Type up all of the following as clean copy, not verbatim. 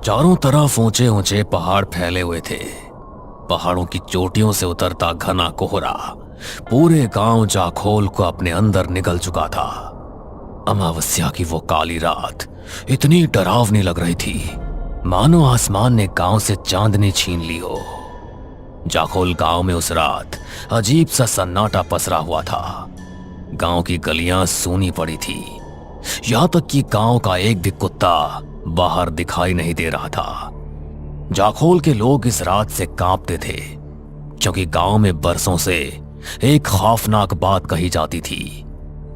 चारों तरफ ऊंचे ऊंचे पहाड़ फैले हुए थे। पहाड़ों की चोटियों से उतरता घना कोहरा पूरे गांव जाखोल को अपने अंदर निगल चुका था। अमावस्या की वो काली रात इतनी डरावनी लग रही थी, मानो आसमान ने गांव से चांदनी छीन ली हो। जाखोल गांव में उस रात अजीब सा सन्नाटा पसरा हुआ था। गांव की गलियां सूनी पड़ी थी, यहां तक कि गांव का एक भी कुत्ता बाहर दिखाई नहीं दे रहा था। जाखोल के लोग इस रात से कांपते थे, क्योंकि गांव में बरसों से एक खौफनाक बात कही जाती थी।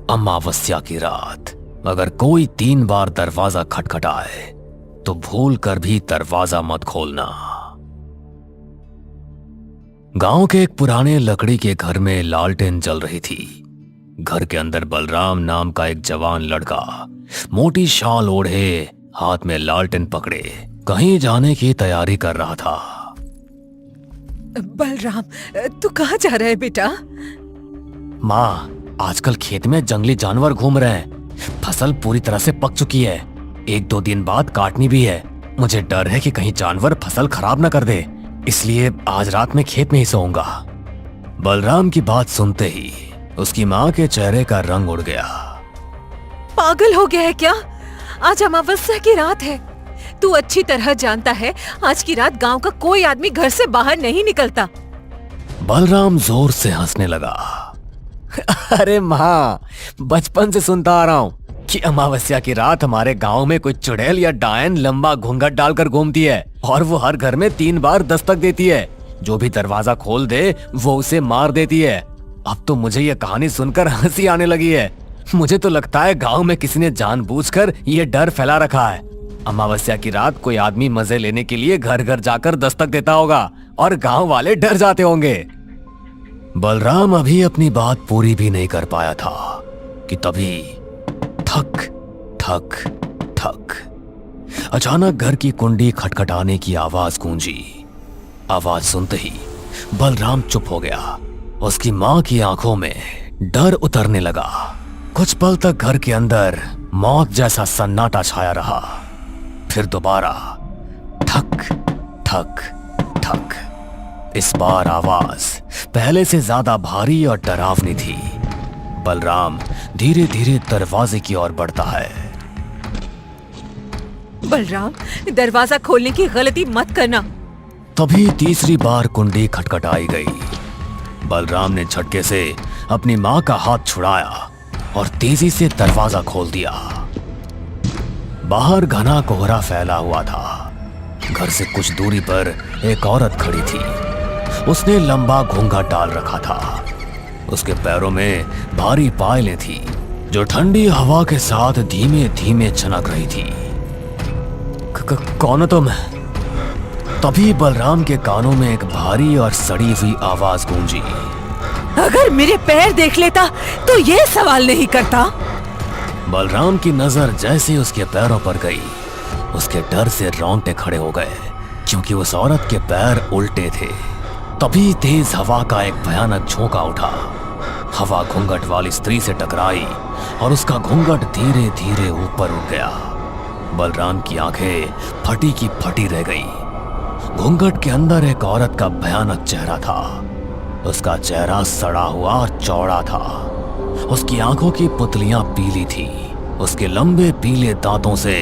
अमावस्या की रात अगर कोई 3 बार दरवाजा खटखटाए तो भूल कर भी दरवाजा मत खोलना। गांव के एक पुराने लकड़ी के घर में लालटेन जल रही थी। घर के अंदर बलराम नाम का एक जवान लड़का मोटी शाल ओढ़े, हाथ में लालटेन पकड़े कहीं जाने की तैयारी कर रहा था। बलराम, तू कहाँ जा रहा है बेटा? माँ, आजकल खेत में जंगली जानवर घूम रहे हैं। फसल पूरी तरह से पक चुकी है, 1-2 दिन बाद काटनी भी है। मुझे डर है कि कहीं जानवर फसल खराब न कर दे, इसलिए आज रात में खेत में ही सोऊंगा। बलराम की बात सुनते ही उसकी माँ के चेहरे का रंग उड़ गया। पागल हो गया है क्या? आज अमावस्या की रात है। तू अच्छी तरह जानता है आज की रात गांव का कोई आदमी घर से बाहर नहीं निकलता। बलराम जोर से हंसने लगा। अरे माँ, बचपन से सुनता आ रहा हूँ कि अमावस्या की रात हमारे गांव में कोई चुड़ैल या डायन लंबा घूंघट डालकर घूमती है और वो हर घर में 3 बार दस्तक देती है। जो भी दरवाजा खोल दे वो उसे मार देती है। अब तो मुझे ये कहानी सुनकर हंसी आने लगी है। मुझे तो लगता है गांव में किसी ने जानबूझकर ये डर फैला रखा है। अमावस्या की रात कोई आदमी मजे लेने के लिए घर घर जाकर दस्तक देता होगा और गांव वाले डर जाते होंगे। बलराम अभी अपनी बात पूरी भी नहीं कर पाया था कि तभी ठक ठक ठक अचानक घर की कुंडी खटखटाने की आवाज गूंजी। आवाज सुनते ही बलराम चुप हो गया। उसकी मां की आंखों में डर उतरने लगा। कुछ पल तक घर के अंदर मौत जैसा सन्नाटा छाया रहा। फिर दोबारा ठक ठक ठक। इस बार आवाज पहले से ज्यादा भारी और डरावनी थी। बलराम धीरे धीरे दरवाजे की ओर बढ़ता है। बलराम, दरवाजा खोलने की गलती मत करना। तभी तीसरी बार कुंडी खटखटाई गई। बलराम ने झटके से अपनी मां का हाथ छुड़ाया और तेजी से दरवाजा खोल दिया। बाहर घना कोहरा फैला हुआ था। घर से कुछ दूरी पर एक औरत खड़ी थी। उसने लंबा घूंघट डाल रखा था। उसके पैरों में भारी पायलें थी जो ठंडी हवा के साथ धीमे धीमे चनक रही थी। कौन हो तुम? तभी बलराम के कानों में एक भारी और सड़ी हुई आवाज गूंजी। अगर मेरे पैर देख लेता तो ये सवाल नहीं करता। बलराम की नजर जैसे उसके पैरों पर गई, उसके डर से रोंगटे खड़े हो गए, क्योंकि उस औरत के पैर उल्टे थे। तभी तेज हवा का एक भयानक झोंका उठा। हवा घूंघट वाली स्त्री से टकराई और उसका घूंघट धीरे धीरे ऊपर उठ गया। बलराम की आंखें फटी की फटी रह गई। घूंघट के अंदर एक औरत का भयानक चेहरा था। उसका चेहरा सड़ा हुआ और चौड़ा था। उसकी आंखों की पुतलियां पीली थी। उसके लंबे पीले दांतों से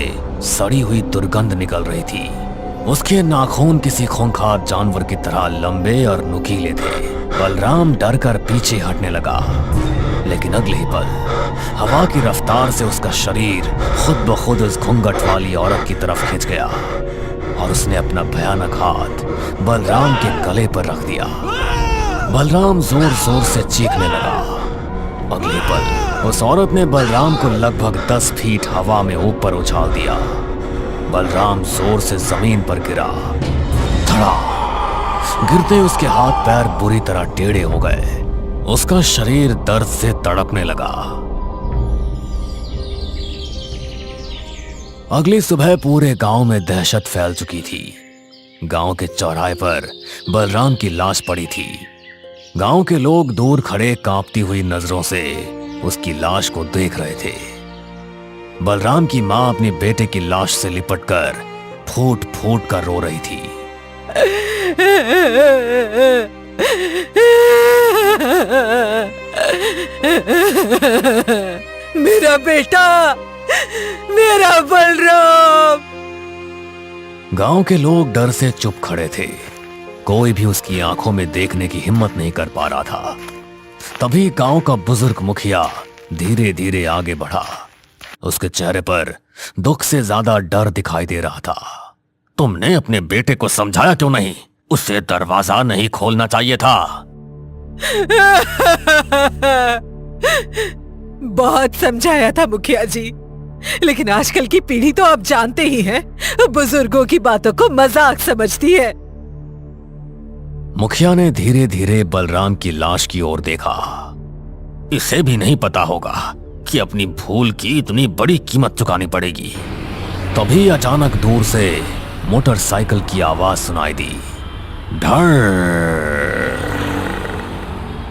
सड़ी हुई दुर्गंध निकल रही थी। उसके नाखून किसी खूंखार जानवर की तरह लंबे और नुकीले थे। बलराम डर कर पीछे हटने लगा, लेकिन अगले ही पल हवा की रफ्तार से उसका शरीर खुद ब खुद उस घूंघट वाली औरत की तरफ खिंच गया और उसने अपना भयानक हाथ बलराम के गले पर रख दिया। बलराम जोर जोर से चीखने लगा। अगले पल उस औरत ने बलराम को लगभग 10 फीट हवा में ऊपर उछाल दिया। बलराम जोर से जमीन पर गिरा। धड़ा! गिरते उसके हाथ पैर बुरी तरह टेढ़े हो गए। उसका शरीर दर्द से तड़पने लगा। अगली सुबह पूरे गांव में दहशत फैल चुकी थी। गांव के चौराहे पर बलराम की लाश पड़ी थी। गांव के लोग दूर खड़े कांपती हुई नजरों से उसकी लाश को देख रहे थे। बलराम की मां अपने बेटे की लाश से लिपटकर फूट फूट कर रो रही थी। मेरा बेटा, मेरा बलराम। गांव के लोग डर से चुप खड़े थे। कोई भी उसकी आंखों में देखने की हिम्मत नहीं कर पा रहा था। तभी गांव का बुजुर्ग मुखिया धीरे धीरे आगे बढ़ा। उसके चेहरे पर दुख से ज्यादा डर दिखाई दे रहा था। तुमने अपने बेटे को समझाया क्यों नहीं? उसे दरवाजा नहीं खोलना चाहिए था। बहुत समझाया था मुखिया जी, लेकिन आजकल की पीढ़ी तो आप जानते ही हैं, बुजुर्गों की बातों को मजाक समझती है। मुखिया ने धीरे धीरे बलराम की लाश की ओर देखा। इसे भी नहीं पता होगा कि अपनी भूल की इतनी बड़ी कीमत चुकानी पड़ेगी। तभी अचानक दूर से मोटरसाइकिल की आवाज सुनाई दी। धड़।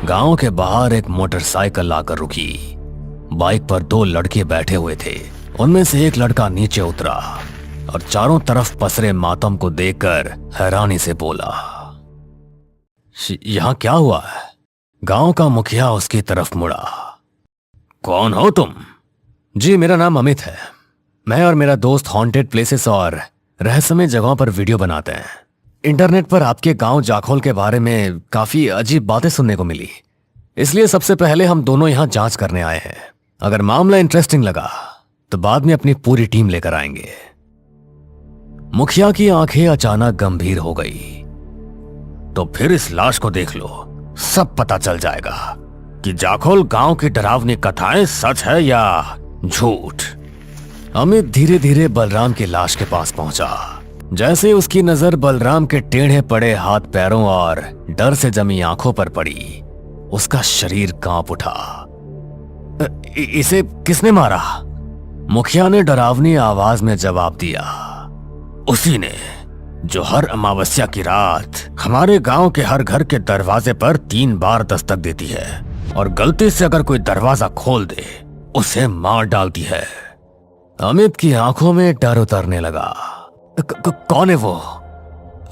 गांव के बाहर एक मोटरसाइकिल आकर रुकी। बाइक पर दो लड़के बैठे हुए थे। उनमें से एक लड़का नीचे उतरा और चारों तरफ पसरे मातम को देखकर हैरानी से बोला, यहां क्या हुआ है? गांव का मुखिया उसकी तरफ मुड़ा। कौन हो तुम? जी, मेरा नाम अमित है। मैं और मेरा दोस्त हॉन्टेड प्लेसेस और रहस्यमय जगहों पर वीडियो बनाते हैं। इंटरनेट पर आपके गांव जाखोल के बारे में काफी अजीब बातें सुनने को मिली, इसलिए सबसे पहले हम दोनों यहां जांच करने आए हैं। अगर मामला इंटरेस्टिंग लगा तो बाद में अपनी पूरी टीम लेकर आएंगे। मुखिया की आंखें अचानक गंभीर हो गई। तो फिर इस लाश को देख लो, सब पता चल जाएगा कि जाखोल गांव की डरावनी कथाएं सच है या झूठ। अमित धीरे धीरे बलराम की लाश के पास पहुंचा। जैसे उसकी नजर बलराम के टेढ़े पड़े हाथ पैरों और डर से जमी आंखों पर पड़ी, उसका शरीर कांप उठा। इसे किसने मारा? मुखिया ने डरावनी आवाज में जवाब दिया। उसी ने जो हर अमावस्या की रात हमारे गांव के हर घर के दरवाजे पर 3 बार दस्तक देती है और गलती से अगर कोई दरवाजा खोल दे उसे मार डालती है। अमित की आंखों में डर उतरने लगा। कौन है वो?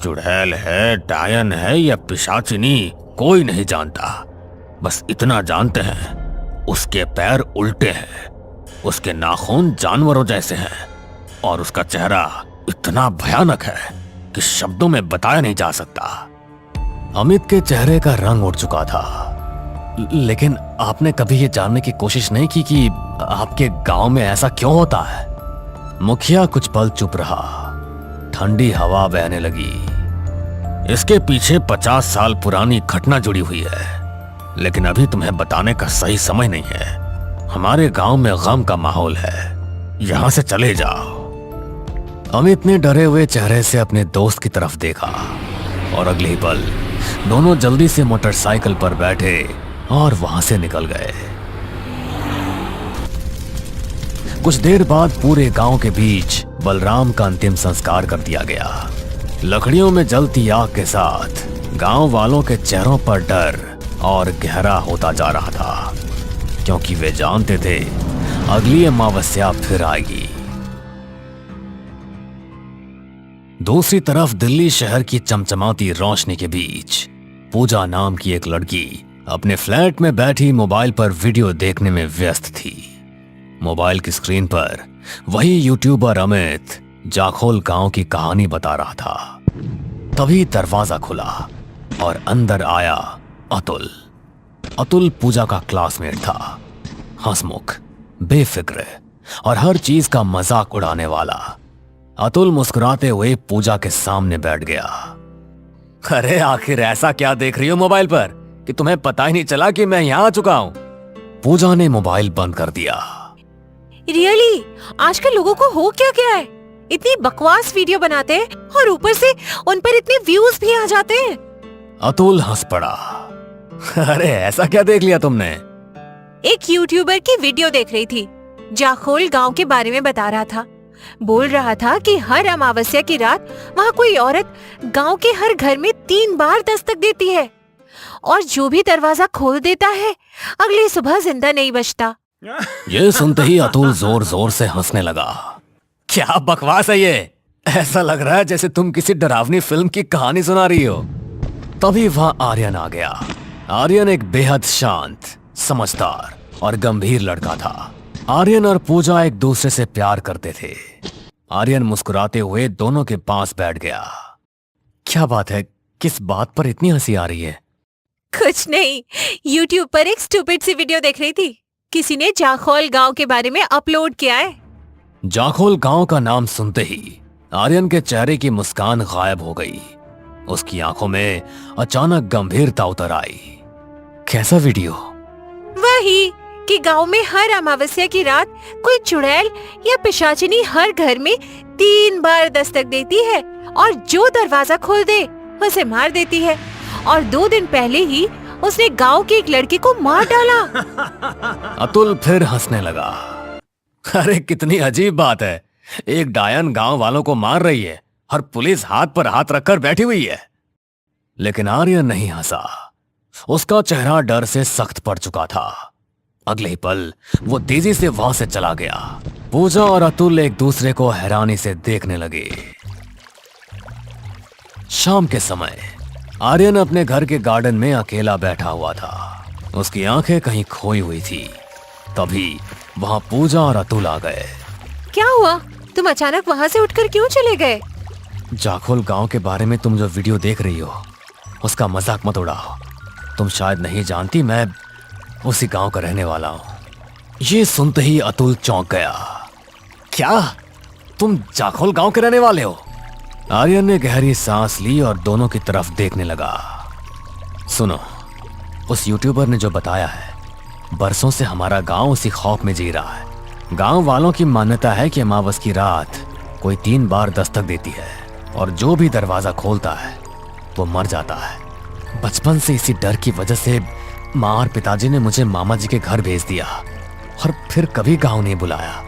चुड़ैल है, डायन है या पिशाचिनी, कोई नहीं जानता। बस इतना जानते हैं, उसके पैर उल्टे हैं, उसके नाखून जानवरों जैसे हैं और उसका चेहरा इतना भयानक है कि शब्दों में बताया नहीं जा सकता। अमित के चेहरे का रंग उड़ चुका था। लेकिन आपने कभी ये जानने की कोशिश नहीं की कि आपके गांव में ऐसा क्यों होता है? मुखिया कुछ पल चुप रहा। ठंडी हवा बहने लगी। इसके पीछे 50 साल पुरानी घटना जुड़ी हुई है, लेकिन अभी तुम्हें बताने का सही समय नहीं है। हमारे गांव में गम का माहौल है, यहां से चले जाओ। अमित ने डरे हुए चेहरे से अपने दोस्त की तरफ देखा और अगले ही पल दोनों जल्दी से मोटरसाइकिल पर बैठे और वहां से निकल गए। कुछ देर बाद पूरे गांव के बीच बलराम का अंतिम संस्कार कर दिया गया। लकड़ियों में जलती आग के साथ गांव वालों के चेहरों पर डर और गहरा होता जा रहा था, क्योंकि वे जानते थे अगली अमावस्या फिर आएगी। दूसरी तरफ दिल्ली शहर की चमचमाती रोशनी के बीच पूजा नाम की एक लड़की अपने फ्लैट में बैठी मोबाइल पर वीडियो देखने में व्यस्त थी। मोबाइल की स्क्रीन पर वही यूट्यूबर अमित जाखोल गांव की कहानी बता रहा था। तभी दरवाजा खुला और अंदर आया अतुल। अतुल पूजा का क्लासमेट था, हंसमुख, बेफिक्र और हर चीज का मजाक उड़ाने वाला। अतुल मुस्कुराते हुए पूजा के सामने बैठ गया। अरे आखिर ऐसा क्या देख रही हो मोबाइल पर कि तुम्हें पता ही नहीं चला कि मैं यहाँ आ चुका हूँ? पूजा ने मोबाइल बंद कर दिया। रियली आजकल लोगों को हो क्या गया है? इतनी बकवास वीडियो बनाते हैं और ऊपर से उन पर इतने व्यूज भी आ जाते हैं। अतुल हंस पड़ा। अरे ऐसा क्या देख लिया तुमने? एक यूट्यूबर की वीडियो देख रही थी, जाखोल गांव के बारे में बता रहा था। बोल रहा था कि हर अमावस्या की रात वहाँ कोई औरत गांव के हर घर में 3 बार दस्तक देती है और जो भी दरवाजा खोल देता है अगली सुबह जिंदा नहीं बचता। ये सुनते ही अतुल जोर जोर से हंसने लगा। क्या बकवास है ये? ऐसा लग रहा है जैसे तुम किसी डरावनी फिल्म की कहानी सुना रही हो। तभी वहां आर्यन आ गया। आर्यन एक बेहद शांत, समझदार और गंभीर लड़का था। आर्यन और पूजा एक दूसरे से प्यार करते थे। आर्यन मुस्कुराते हुए दोनों के पास बैठ गया। क्या बात है, किस बात पर इतनी हंसी आ रही है? कुछ नहीं, YouTube पर एक स्टूपिड सी वीडियो देख रही थी। किसी ने जाखोल गांव के बारे में अपलोड किया है। जाखोल गांव का नाम सुनते ही आर्यन के चेहरे की मुस्कान गायब हो गई। उसकी आंखों में अचानक गंभीरता उतर आई। कैसा वीडियो? वही कि गांव में हर अमावस्या की रात कोई चुड़ैल या पिशाचिनी हर घर में 3 बार दस्तक देती है और जो दरवाजा खोल दे उसे मार देती है। और 2 दिन पहले ही उसने गांव की एक लड़की को मार डाला। अतुल फिर हंसने लगा। अरे कितनी अजीब बात है, एक डायन गांव वालों को मार रही है और पुलिस हाथ पर हाथ रखकर बैठी हुई है। लेकिन आर्यन नहीं हंसा। उसका चेहरा डर से सख्त पड़ चुका था। अगले ही पल वो तेजी से वहां से चला गया। पूजा और अतुल एक दूसरे को हैरानी से देखने लगे। शाम के समय आर्यन अपने घर के गार्डन में अकेला बैठा हुआ था। उसकी आंखें कहीं खोई हुई थी। तभी वहां पूजा और अतुल आ गए। क्या हुआ? तुम अचानक वहां से उठकर क्यों चले गए? जाखोल गांव के बारे में तुम जो वीडियो देख रही हो उसका मजाक मत उड़ाओ। तुम शायद नहीं जानती, मैं उसी गांव का रहने वाला हूं। ये सुनते ही अतुल चौंक गया। क्या तुम जाखोल गांव के रहने वाले हो? आर्यन ने गहरी सांस ली और दोनों की तरफ देखने लगा। सुनो, उस यूट्यूबर ने जो बताया है, बरसों से हमारा गांव उसी खौफ में जी रहा है। गांव वालों की मान्यता है कि अमावस की रात कोई 3 बार दस्तक देती है और जो भी दरवाजा खोलता है वो मर जाता है। बचपन से इसी डर की वजह से माँ और पिताजी ने मुझे मामा जी के घर भेज दिया और फिर कभी गांव नहीं बुलाया।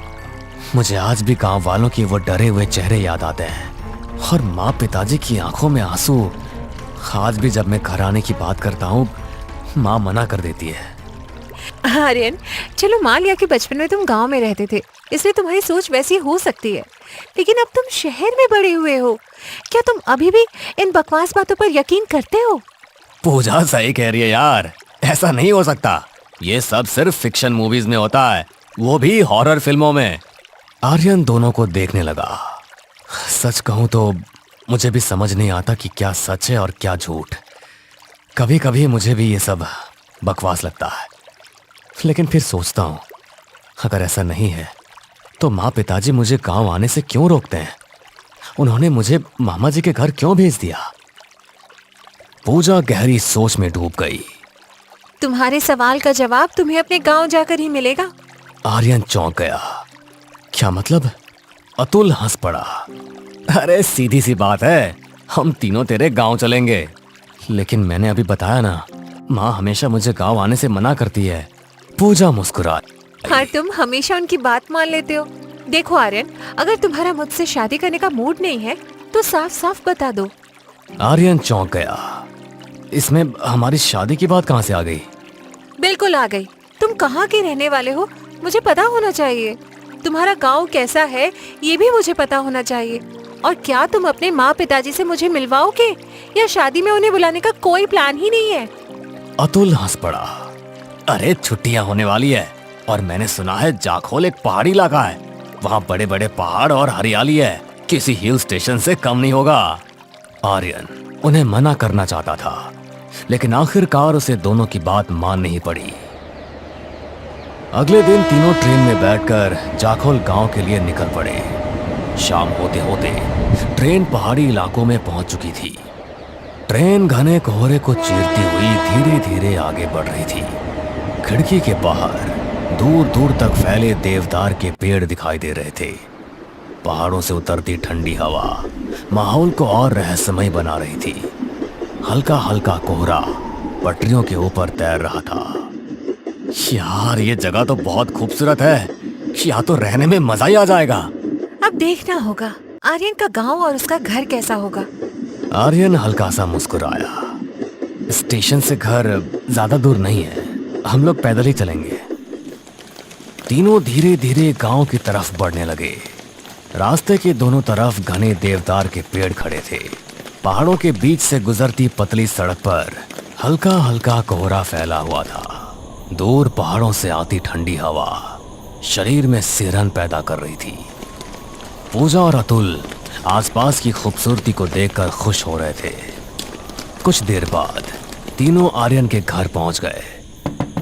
मुझे आज भी गांव वालों के वो डरे हुए चेहरे याद आते हैं और माँ पिताजी की आंखों में आंसू। आज भी जब मैं घर आने की बात करता हूँ, माँ मना कर देती है। आर्यन, चलो मान लिया कि बचपन में तुम गांव में रहते थे, इसलिए तुम्हारी सोच वैसी हो सकती है। लेकिन अब तुम शहर में बड़े हुए हो, क्या तुम अभी भी इन बकवास बातों पर यकीन करते हो? पूजा सही कह रही है यार, ऐसा नहीं हो सकता। ये सब सिर्फ फिक्शन मूवीज में होता है, वो भी हॉरर फिल्मों में। आर्यन दोनों को देखने लगा। सच कहूं तो मुझे भी समझ नहीं आता कि क्या सच है और क्या झूठ। कभी कभी मुझे भी ये सब बकवास लगता है, लेकिन फिर सोचता हूं अगर ऐसा नहीं है तो माँ पिताजी मुझे गांव आने से क्यों रोकते हैं? उन्होंने मुझे मामा जी के घर क्यों भेज दिया? पूजा गहरी सोच में डूब गई। तुम्हारे सवाल का जवाब तुम्हें अपने गांव जाकर ही मिलेगा। आर्यन चौंक गया। क्या मतलब? अतुल हंस पड़ा। अरे सीधी सी बात है, हम तीनों तेरे गांव चलेंगे। लेकिन मैंने अभी बताया ना, माँ हमेशा मुझे गांव आने से मना करती है। पूजा मुस्कुराई। हाँ, तुम हमेशा उनकी बात मान लेते हो। देखो आर्यन, अगर तुम्हारा मुझसे शादी करने का मूड नहीं है तो साफ साफ बता दो। आर्यन चौंक गया। इसमें हमारी शादी की बात कहाँ से आ गई? बिल्कुल आ गई। तुम कहाँ के रहने वाले हो मुझे पता होना चाहिए। तुम्हारा गांव कैसा है ये भी मुझे पता होना चाहिए। और क्या तुम अपने माँ पिताजी से मुझे मिलवाओगे या शादी में उन्हें बुलाने का कोई प्लान ही नहीं है? अतुल हंस पड़ा। अरे छुट्टियां होने वाली है और मैंने सुना है जाखोल एक पहाड़ी इलाका है। वहाँ बड़े बड़े पहाड़ और हरियाली है, किसी हिल स्टेशन से कम नहीं होगा। आर्यन उन्हें मना करना चाहता था, लेकिन आखिरकार उसे दोनों की बात माननी ही पड़ी। अगले दिन तीनों ट्रेन में बैठकर जाखोल गांव के लिए निकल पड़े। शाम होते होते ट्रेन पहाड़ी इलाकों में पहुंच चुकी थी। ट्रेन घने कोहरे को चीरती हुई धीरे धीरे आगे बढ़ रही थी। खिड़की के बाहर दूर दूर तक फैले देवदार के पेड़ दिखाई दे रहे थे। पहाड़ों से उतरती ठंडी हवा माहौल को और रहस्यमय बना रही थी। हल्का हल्का कोहरा पटरियों के ऊपर तैर रहा था। यार ये जगह तो बहुत खूबसूरत है, यहाँ तो रहने में मजा ही आ जाएगा। अब देखना होगा आर्यन का गांव और उसका घर कैसा होगा। आर्यन हल्का सा मुस्कुराया। स्टेशन से घर ज्यादा दूर नहीं है, हम लोग पैदल ही चलेंगे। तीनों धीरे धीरे गांव की तरफ बढ़ने लगे। रास्ते के दोनों तरफ घने देवदार के पेड़ खड़े थे। पहाड़ों के बीच से गुजरती पतली सड़क पर हल्का हल्का कोहरा फैला हुआ था। दूर पहाड़ों से आती ठंडी हवा शरीर में सिहरन पैदा कर रही थी। पूजा और अतुल आसपास की खूबसूरती को देखकर खुश हो रहे थे। कुछ देर बाद तीनों आर्यन के घर पहुंच गए।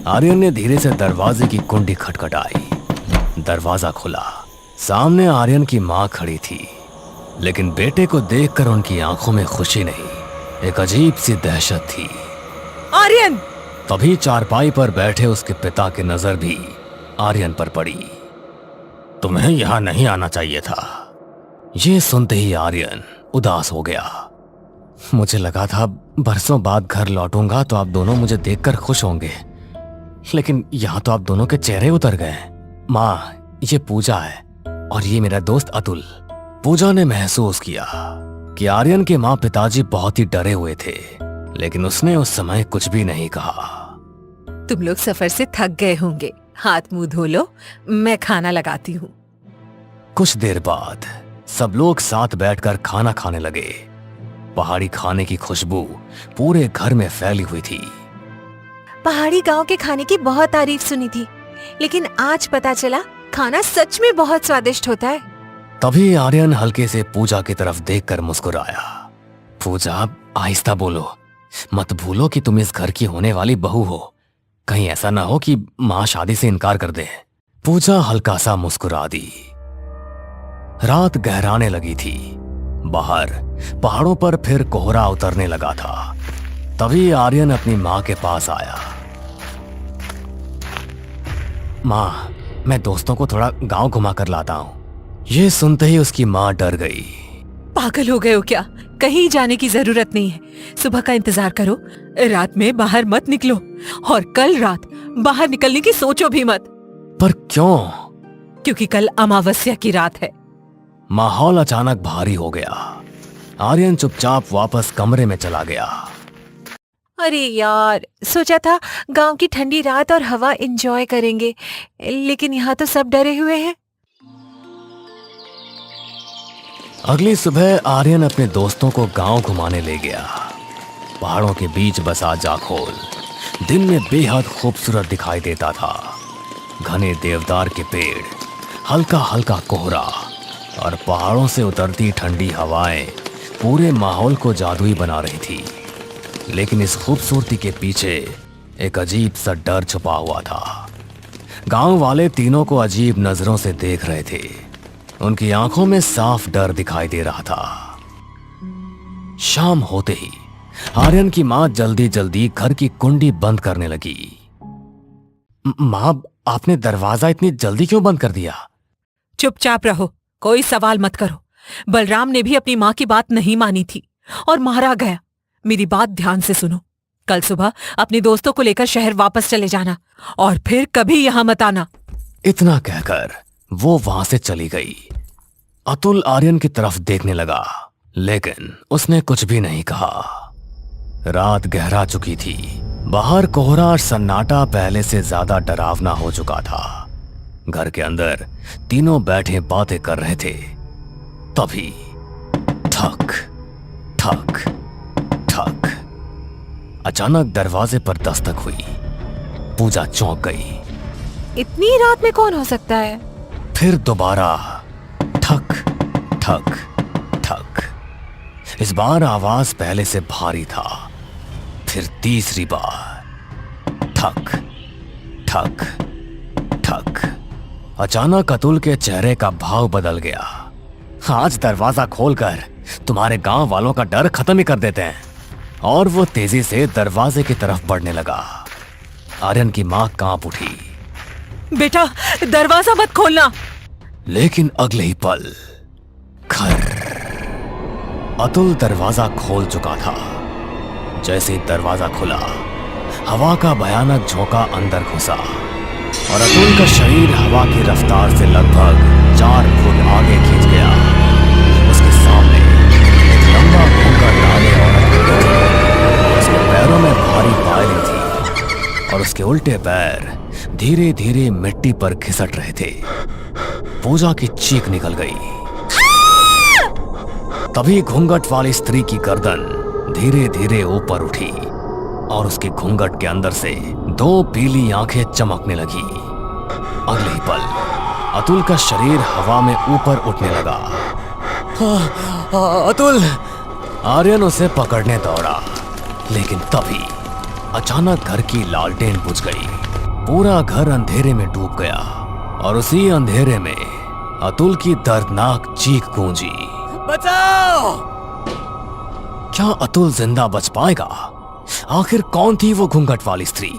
आर्यन ने धीरे से दरवाजे की कुंडी खटखटाई। दरवाजा खुला। सामने आर्यन की मां खड़ी थी, लेकिन बेटे को देखकर उनकी आंखों में खुशी नहीं, एक अजीब सी दहशत थी। आर्यन! तभी चारपाई पर बैठे उसके पिता की नजर भी आर्यन पर पड़ी। तुम्हें यहां नहीं आना चाहिए था। ये सुनते ही आर्यन उदास हो गया। मुझे लगा था बरसों बाद घर लौटूंगा तो आप दोनों मुझे देखकर खुश होंगे, लेकिन यहाँ तो आप दोनों के चेहरे उतर गए। माँ, ये पूजा है और ये मेरा दोस्त अतुल। पूजा ने महसूस किया कि आर्यन के माँ पिताजी बहुत ही डरे हुए थे, लेकिन उसने उस समय कुछ भी नहीं कहा। तुम लोग सफर से थक गए होंगे, हाथ मुंह धो लो, मैं खाना लगाती हूँ। कुछ देर बाद सब लोग साथ बैठकर खाना खाने लगे। पहाड़ी खाने की खुशबू पूरे घर में फैली हुई थी। पहाड़ी गांव के खाने की बहुत तारीफ सुनी थी, लेकिन आज पता चला खाना सच में बहुत स्वादिष्ट होता है। तभी आर्यन हल्के से पूजा की तरफ देखकर मुस्कुराया। पूजा, आहिस्ता बोलो, मत भूलो कि तुम इस घर की होने वाली बहू हो। कहीं ऐसा ना हो कि माँ शादी से इनकार कर दे। पूजा हल्का सा मुस्कुरा दी। रात गहराने लगी थी। बाहर पहाड़ों पर फिर कोहरा उतरने लगा था। तभी आर्यन अपनी माँ के पास आया। माँ, मैं दोस्तों को थोड़ा गांव घुमा कर लाता हूँ। ये सुनते ही उसकी माँ डर गई। पागल हो गए हो क्या? कहीं जाने की जरूरत नहीं है। सुबह का इंतजार करो, रात में बाहर मत निकलो, और कल रात बाहर निकलने की सोचो भी मत। पर क्यों? क्योंकि कल अमावस्या की रात है। माहौल अचानक भारी हो गया। आर्यन चुपचाप वापस कमरे में चला गया। अरे यार, सोचा था गांव की ठंडी रात और हवा एंजॉय करेंगे, लेकिन यहाँ तो सब डरे हुए हैं। अगली सुबह आर्यन अपने दोस्तों को गांव घुमाने ले गया। पहाड़ों के बीच बसा जाखोल दिन में बेहद खूबसूरत दिखाई देता था। घने देवदार के पेड़, हल्का हल्का कोहरा और पहाड़ों से उतरती ठंडी हवाएं पूरे माहौल को जादुई बना रही थी। लेकिन इस खूबसूरती के पीछे एक अजीब सा डर छुपा हुआ था। गांव वाले तीनों को अजीब नजरों से देख रहे थे। उनकी आंखों में साफ डर दिखाई दे रहा था। शाम होते ही आर्यन की मां जल्दी जल्दी घर की कुंडी बंद करने लगी। मां, आपने दरवाजा इतनी जल्दी क्यों बंद कर दिया? चुपचाप रहो, कोई सवाल मत करो। बलराम ने भी अपनी माँ की बात नहीं मानी थी और मारा गया। मेरी बात ध्यान से सुनो। कल सुबह अपने दोस्तों को लेकर शहर वापस चले जाना और फिर कभी यहाँ मत आना। इतना कहकर वो वहां से चली गई। अतुल आर्यन की तरफ देखने लगा, लेकिन उसने कुछ भी नहीं कहा। रात गहरा चुकी थी। बाहर कोहरा और सन्नाटा पहले से ज्यादा डरावना हो चुका था। घर के अंदर तीनों बैठे बातें कर रहे थे। तभी ठक ठक ठक, अचानक दरवाजे पर दस्तक हुई। पूजा चौंक गई। इतनी रात में कौन हो सकता है? फिर दोबारा ठक ठक ठक। इस बार आवाज पहले से भारी था। फिर तीसरी बार ठक ठक ठक। अचानक अतुल के चेहरे का भाव बदल गया। आज दरवाजा खोलकर तुम्हारे गांव वालों का डर खत्म ही कर देते हैं। और वो तेजी से दरवाजे की तरफ बढ़ने लगा। आर्यन की मां कांप उठी। बेटा, दरवाजा मत खोलना। लेकिन अगले ही पल खर, अतुल दरवाजा खोल चुका था। जैसे ही दरवाजा खुला, हवा का भयानक झोंका अंदर घुसा और अतुल का शरीर हवा की रफ्तार से लगभग 4 फुट आगे खींच गया। उसके सामने एक लंबा भूखा डाले औरत खड़ी थी। उसके पैरों में भारी पायलें थी और उसके उल्टे पैर धीरे धीरे मिट्टी पर घिसट रहे थे। पूजा की चीख निकल गई। तभी घूंघट वाली स्त्री की गर्दन धीरे धीरे ऊपर उठी और उसके घूंघट के अंदर से 2 पीली आंखें चमकने लगी। अगले ही पल अतुल का शरीर हवा में ऊपर उठने लगा। अतुल! आर्यन उसे पकड़ने दौड़ा, लेकिन तभी अचानक घर की लालटेन बुझ गई। पूरा घर अंधेरे में डूब गया और उसी अंधेरे में अतुल की दर्दनाक चीख गूंजी। बचाओ! क्या अतुल जिंदा बच पाएगा? आखिर कौन थी वो घूंघट वाली स्त्री?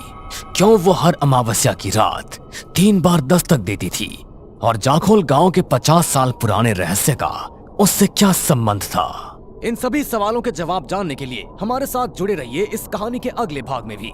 क्यों वो हर अमावस्या की रात 3 बार दस्तक देती थी? और जाखोल गांव के 50 साल पुराने रहस्य का उससे क्या संबंध था? इन सभी सवालों के जवाब जानने के लिए हमारे साथ जुड़े रहिए इस कहानी के अगले भाग में भी।